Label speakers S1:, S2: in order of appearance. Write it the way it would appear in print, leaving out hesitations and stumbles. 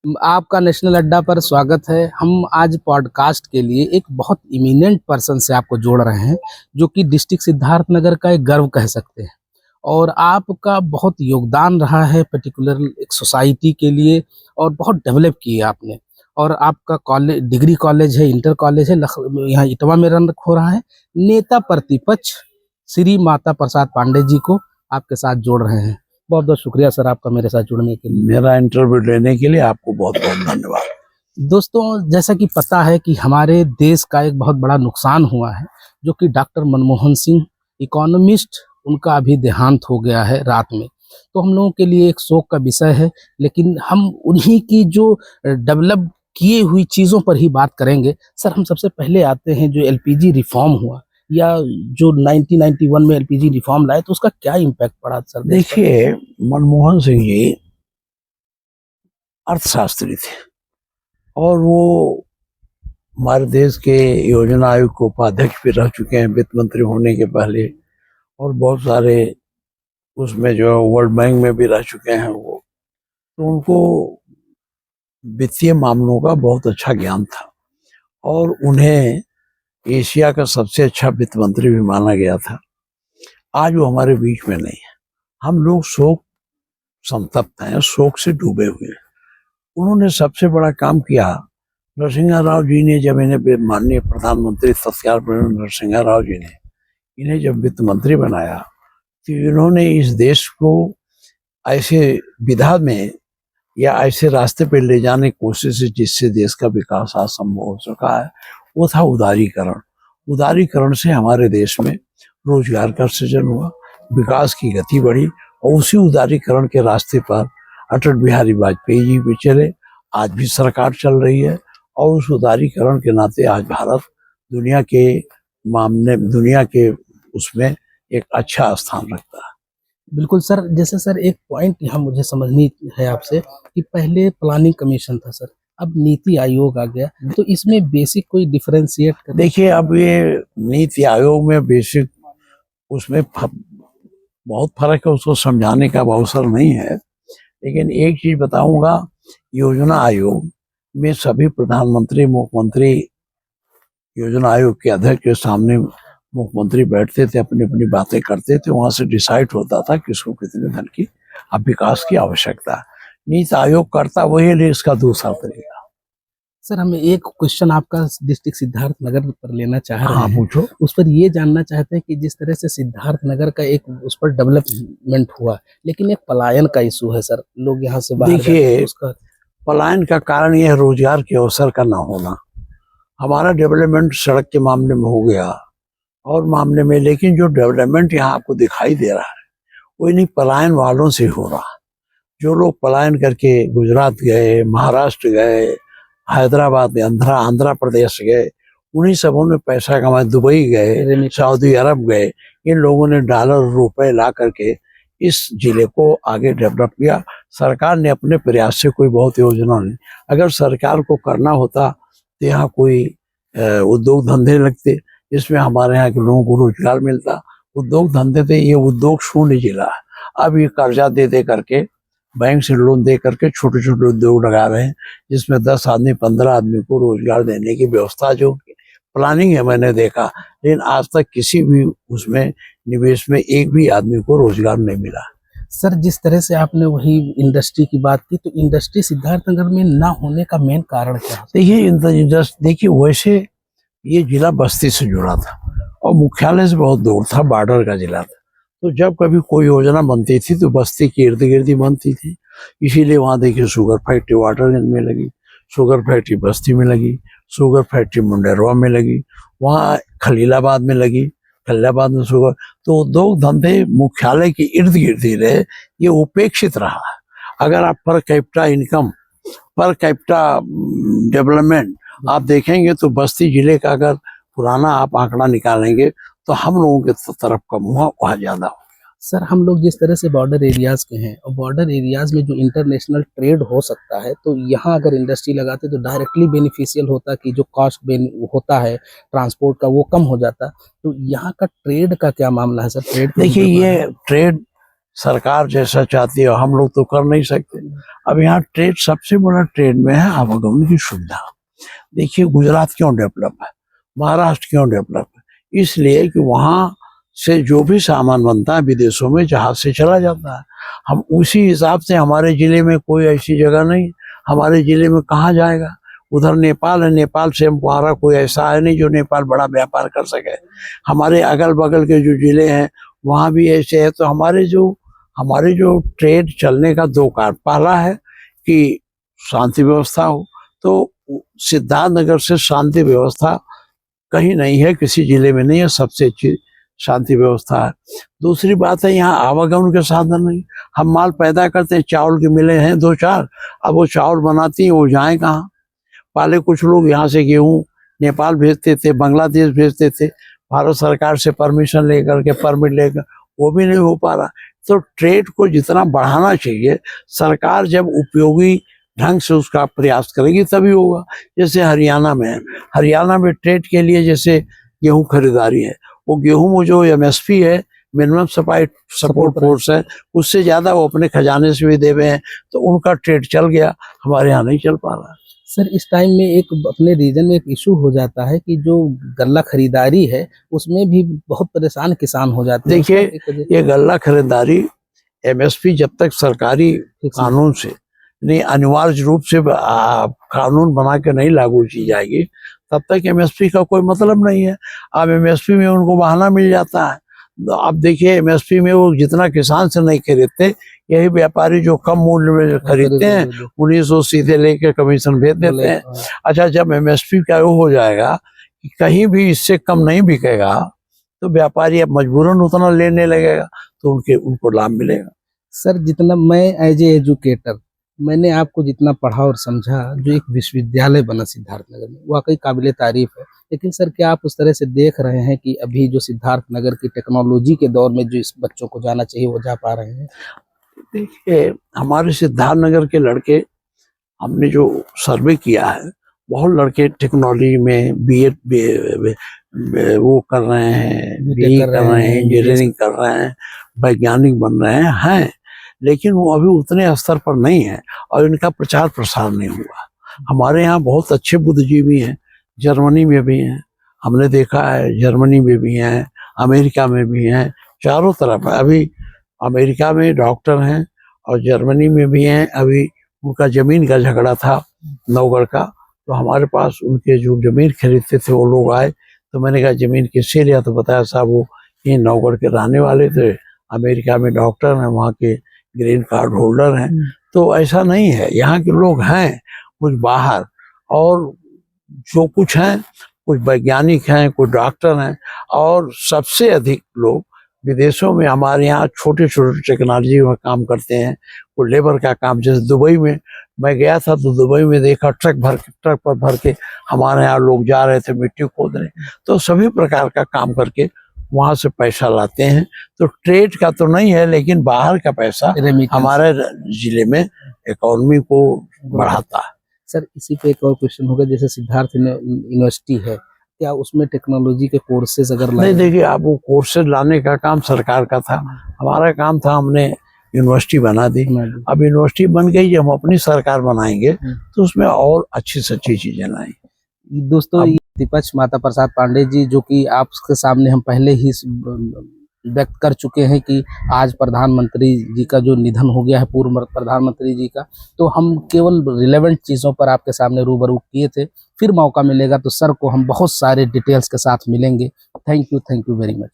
S1: आपका नेशनल अड्डा पर स्वागत है। हम आज पॉडकास्ट के लिए एक बहुत इमिनेंट पर्सन से आपको जोड़ रहे हैं, जो कि डिस्ट्रिक्ट सिद्धार्थनगर का एक गर्व कह सकते हैं। और आपका बहुत योगदान रहा है पर्टिकुलर एक सोसाइटी के लिए, और बहुत डेवलप की है आपने। और आपका कॉलेज, डिग्री कॉलेज है, इंटर कॉलेज है, यहाँ इटवा में रन हो रहा है। नेता प्रतिपक्ष श्री माता प्रसाद पांडे जी को आपके साथ जोड़ रहे हैं। बहुत बहुत शुक्रिया सर आपका मेरे साथ जुड़ने के लिए।
S2: मेरा इंटरव्यू लेने के लिए आपको बहुत बहुत धन्यवाद।
S1: दोस्तों, जैसा कि पता है कि हमारे देश का एक बहुत बड़ा नुकसान हुआ है, जो कि डॉक्टर मनमोहन सिंह, इकोनॉमिस्ट, उनका अभी देहांत हो गया है रात में। तो हम लोगों के लिए एक शोक का विषय है, लेकिन हम उन्हीं की जो डेवलप किए हुई चीज़ों पर ही बात करेंगे। सर, हम सबसे पहले आते हैं जो एलपीजी रिफॉर्म हुआ, या जो 1991 में एलपीजी रिफॉर्म लाए, तो उसका क्या इम्पैक्ट पड़ा सर?
S2: देखिए, मनमोहन सिंह जी अर्थशास्त्री थे और वो हमारे देश के योजना आयोग के उपाध्यक्ष भी रह चुके हैं वित्त मंत्री होने के पहले, और बहुत सारे उसमें जो वर्ल्ड बैंक में भी रह चुके हैं वो। तो उनको वित्तीय मामलों का बहुत अच्छा ज्ञान था और उन्हें एशिया का सबसे अच्छा वित्त मंत्री भी माना गया था। आज वो हमारे बीच में नहीं है। हम लोग शोक संतप्त हैं, शोक से डूबे हुए हैं। उन्होंने सबसे बड़ा काम किया। नरसिम्हा राव जी ने जब इन्हें, माननीय प्रधानमंत्री तत्काल नरसिम्हा राव जी ने इन्हें जब वित्त मंत्री बनाया, तो इन्होंने इस देश को ऐसे विधा में या ऐसे रास्ते पे ले जाने की कोशिश है जिससे देश का विकास आज संभव हो सका है। वो था उदारीकरण। उदारीकरण से हमारे देश में रोजगार का सृजन हुआ, विकास की गति बढ़ी, और उसी उदारीकरण के रास्ते पर अटल बिहारी वाजपेयी जी भी चले। आज भी सरकार चल रही है, और उस उदारीकरण के नाते आज भारत दुनिया के उसमें एक अच्छा स्थान रखता है।
S1: बिल्कुल सर। जैसे सर, एक पॉइंट यहाँ मुझे समझनी है आपसे कि पहले प्लानिंग कमीशन था सर, अब नीति आयोग आ गया, तो इसमें बेसिक कोई डिफरेंशिएट कर?
S2: देखिए, अब ये नीति आयोग में बेसिक उसमें बहुत फर्क है, उसको समझाने का अवसर नहीं है। लेकिन एक चीज बताऊंगा, योजना आयोग में सभी प्रधानमंत्री, मुख्यमंत्री योजना आयोग के अध्यक्ष के सामने मुख्यमंत्री बैठते थे, अपनी अपनी बातें करते थे, वहां से डिसाइड होता था किसको कितने धन की अब विकास की आवश्यकता है। नीति आयोग करता वही है, इसका दूसरा तरीका।
S1: सर, हमें एक क्वेश्चन आपका डिस्ट्रिक्ट सिद्धार्थनगर पर लेना चाह रहे
S2: हाँ,
S1: हैं।
S2: पूछो।
S1: उस पर ये जानना चाहते हैं कि जिस तरह से सिद्धार्थनगर का एक उस पर डेवलपमेंट हुआ, लेकिन एक पलायन का इशू है सर, लोग यहाँ से बाहर जाते हैं,
S2: देखिए,
S1: उसका
S2: पलायन का कारण यह है रोजगार के अवसर का ना होना। हमारा डेवलपमेंट सड़क के मामले में हो गया और मामले में, लेकिन जो डेवलपमेंट यहाँ आपको दिखाई दे रहा है वो इन्हीं पलायन वालों से हो रहा है। जो लोग पलायन करके गुजरात गए, महाराष्ट्र गए, हैदराबाद में आंध्र प्रदेश गए, उन्हीं सबों ने पैसा कमाया, दुबई गए, सऊदी अरब गए। इन लोगों ने डॉलर रुपए ला करके इस जिले को आगे डेवलप किया। सरकार ने अपने प्रयास से कोई बहुत योजना नहीं। अगर सरकार को करना होता तो यहाँ कोई उद्योग धंधे लगते, जिसमें हमारे यहाँ के लोगों को रोजगार मिलता, उद्योग धंधे थे। ये उद्योग शून्य जिला है। अब ये कर्जा दे दे करके, बैंक से लोन दे करके छोटे छोटे उद्योग लगा रहे हैं, जिसमें 10 आदमी 15 आदमी को रोजगार देने की व्यवस्था जो प्लानिंग है मैंने देखा, लेकिन आज तक किसी भी उसमें निवेश में एक भी आदमी को रोजगार नहीं मिला।
S1: सर, जिस तरह से आपने वही इंडस्ट्री की बात की, तो इंडस्ट्री सिद्धार्थनगर में ना होने का मेन कारण क्या है?
S2: देखिए, वैसे ये जिला बस्ती से जुड़ा था और मुख्यालय से बहुत दूर था, बॉर्डर का जिला था। तो जब कभी कोई योजना बनती थी तो बस्ती के इर्द गिर्द ही बनती थी। इसीलिए वहाँ देखिए शुगर फैक्ट्री वाटरगंज में लगी, शुगर फैक्ट्री बस्ती में लगी, शुगर फैक्ट्री मुंडेरवा में लगी, वहाँ खलीलाबाद में लगी, खलीलाबाद में शुगर। तो उद्योग धंधे मुख्यालय के इर्द गिर्द ही रहे, ये उपेक्षित रहा। अगर आप per capita income, per capita development आप देखेंगे तो बस्ती जिले का अगर पुराना आप आंकड़ा निकालेंगे तो हम लोगों के तरफ कम हुआ, वहाँ ज्यादा हो।
S1: सर, हम लोग जिस तरह से बॉर्डर एरियाज के हैं, और बॉर्डर एरियाज में जो इंटरनेशनल ट्रेड हो सकता है, तो यहाँ अगर इंडस्ट्री लगाते तो डायरेक्टली बेनिफिशियल होता कि जो कॉस्ट होता है ट्रांसपोर्ट का वो कम हो जाता। तो यहाँ का ट्रेड का क्या मामला है सर? ट्रेड
S2: देखिए, ये ट्रेड सरकार जैसा चाहती है हम लोग तो कर नहीं सकते। अब यहाँ ट्रेन, सबसे बड़ा ट्रेन में है आवागमन की सुविधा। देखिए गुजरात क्यों डेवलप है, महाराष्ट्र क्यों डेवलप है, इसलिए कि वहाँ से जो भी सामान बनता है विदेशों में जहाज से चला जाता है। हम उसी हिसाब से, हमारे जिले में कोई ऐसी जगह नहीं, हमारे जिले में कहाँ जाएगा। उधर नेपाल है, नेपाल से हमारा कोई ऐसा है नहीं जो नेपाल बड़ा व्यापार कर सके। हमारे अगल बगल के जो जिले हैं वहाँ भी ऐसे है। तो हमारे जो ट्रेड चलने का दो कारण, पहला है कि शांति व्यवस्था हो, तो सिद्धार्थनगर से शांति व्यवस्था कहीं नहीं है, किसी जिले में नहीं है, सबसे अच्छी शांति व्यवस्था है। दूसरी बात है यहाँ आवागमन के साधन नहीं। हम माल पैदा करते हैं, चावल के मिले हैं 2-4, अब वो चावल बनाती हैं, वो जाए कहाँ। पहले कुछ लोग यहाँ से गेहूं नेपाल भेजते थे, बांग्लादेश भेजते थे, भारत सरकार से परमिशन लेकर के, परमिट लेकर, वो भी नहीं हो पा रहा। तो ट्रेड को जितना बढ़ाना चाहिए, सरकार जब उपयोगी ढंग से उसका प्रयास करेगी तभी होगा। जैसे हरियाणा में ट्रेड के लिए जैसे गेहूं खरीदारी है, वो गेहूं में जो MSP है, मिनिमम सपोर्ट फोर्स है, उससे ज्यादा वो अपने खजाने से भी दे रहे हैं, तो उनका ट्रेड चल गया, हमारे यहाँ नहीं चल पा रहा है।
S1: सर इस टाइम में एक अपने रीजन में एक इशू हो जाता है कि जो गल्ला खरीदारी है उसमें भी बहुत परेशान किसान हो जाते हैं।
S2: देखिए ये गल्ला खरीदारी MSP जब तक सरकारी कानून से नहीं, अनिवार्य रूप से कानून बना के नहीं लागू की जाएगी, तब तक MSP का कोई मतलब नहीं है। अब MSP में उनको बहाना मिल जाता है। अब देखिए MSP में वो जितना किसान से नहीं खरीदते, यही व्यापारी जो कम मूल्य में खरीदते हैं 1900 सीधे लेके कमीशन भेज देते हैं। अच्छा, जब MSP का वो हो जाएगा कि कहीं भी इससे कम नहीं बिकेगा, तो व्यापारी अब मजबूरन उतना लेने लगेगा, तो उनको लाभ मिलेगा।
S1: सर जितना मैं एज ए एजुकेटर, मैंने आपको जितना पढ़ा और समझा, जो एक विश्वविद्यालय बना सिद्धार्थनगर में, वाकई काबिले तारीफ है। लेकिन सर क्या आप उस तरह से देख रहे हैं कि अभी जो सिद्धार्थनगर की टेक्नोलॉजी के दौर में जो इस बच्चों को जाना चाहिए वो जा पा रहे हैं?
S2: देखिए हमारे सिद्धार्थनगर के लड़के, हमने जो सर्वे किया है, बहुत लड़के टेक्नोलॉजी में BEd वो कर रहे हैं, BE कर रहे हैं, इंजीनियरिंग कर रहे हैं, वैज्ञानिक बन रहे हैं, लेकिन वो अभी उतने स्तर पर नहीं है और इनका प्रचार प्रसार नहीं हुआ। हमारे यहाँ बहुत अच्छे बुद्धिजीवी हैं, जर्मनी में भी हैं, हमने देखा है, जर्मनी में भी हैं, अमेरिका में भी हैं, चारों तरफ है। अभी अमेरिका में डॉक्टर हैं और जर्मनी में भी हैं। अभी उनका जमीन का झगड़ा था नवगढ़ का, तो हमारे पास उनके जो जमीन खरीदते थे वो लोग आए, तो मैंने कहा जमीन किससे लिया, तो बताया साहब वो ये नवगढ़ के रहने वाले थे, अमेरिका में डॉक्टर हैं, वहाँ के ग्रीन कार्ड होल्डर हैं। तो ऐसा नहीं है, यहाँ के लोग हैं कुछ बाहर, और जो कुछ हैं कुछ वैज्ञानिक हैं, कुछ डॉक्टर हैं, और सबसे अधिक लोग विदेशों में हमारे यहाँ छोटे छोटे टेक्नोलॉजी में काम करते हैं। वो लेबर का काम, जैसे दुबई में मैं गया था, तो दुबई में देखा ट्रक पर भर के हमारे यहाँ लोग जा रहे थे मिट्टी खोदने। तो सभी प्रकार का काम करके वहां से पैसा लाते हैं। तो ट्रेड का तो नहीं है, लेकिन बाहर का पैसा हमारे जिले में इकोनॉमी को बढ़ाता है।
S1: सर इसी पे एक और क्वेश्चन होगा, जैसे सिद्धार्थ यूनिवर्सिटी है, क्या उसमें टेक्नोलॉजी के कोर्सेज अगर
S2: नहीं, देखिए आप वो कोर्सेज लाने का काम सरकार का था, हमारा काम था हमने यूनिवर्सिटी बना दी। अब यूनिवर्सिटी बन गई, जब हम अपनी सरकार बनाएंगे तो उसमें और अच्छी से अच्छी चीजें लाएंगे।
S1: दोस्तों विपक्ष माता प्रसाद पांडे जी, जो कि आपके सामने हम पहले ही व्यक्त कर चुके हैं कि आज प्रधानमंत्री जी का जो निधन हो गया है, पूर्व प्रधानमंत्री जी का, तो हम केवल रिलेवेंट चीज़ों पर आपके सामने रूबरू किए थे। फिर मौका मिलेगा तो सर को हम बहुत सारे डिटेल्स के साथ मिलेंगे। Thank you very much.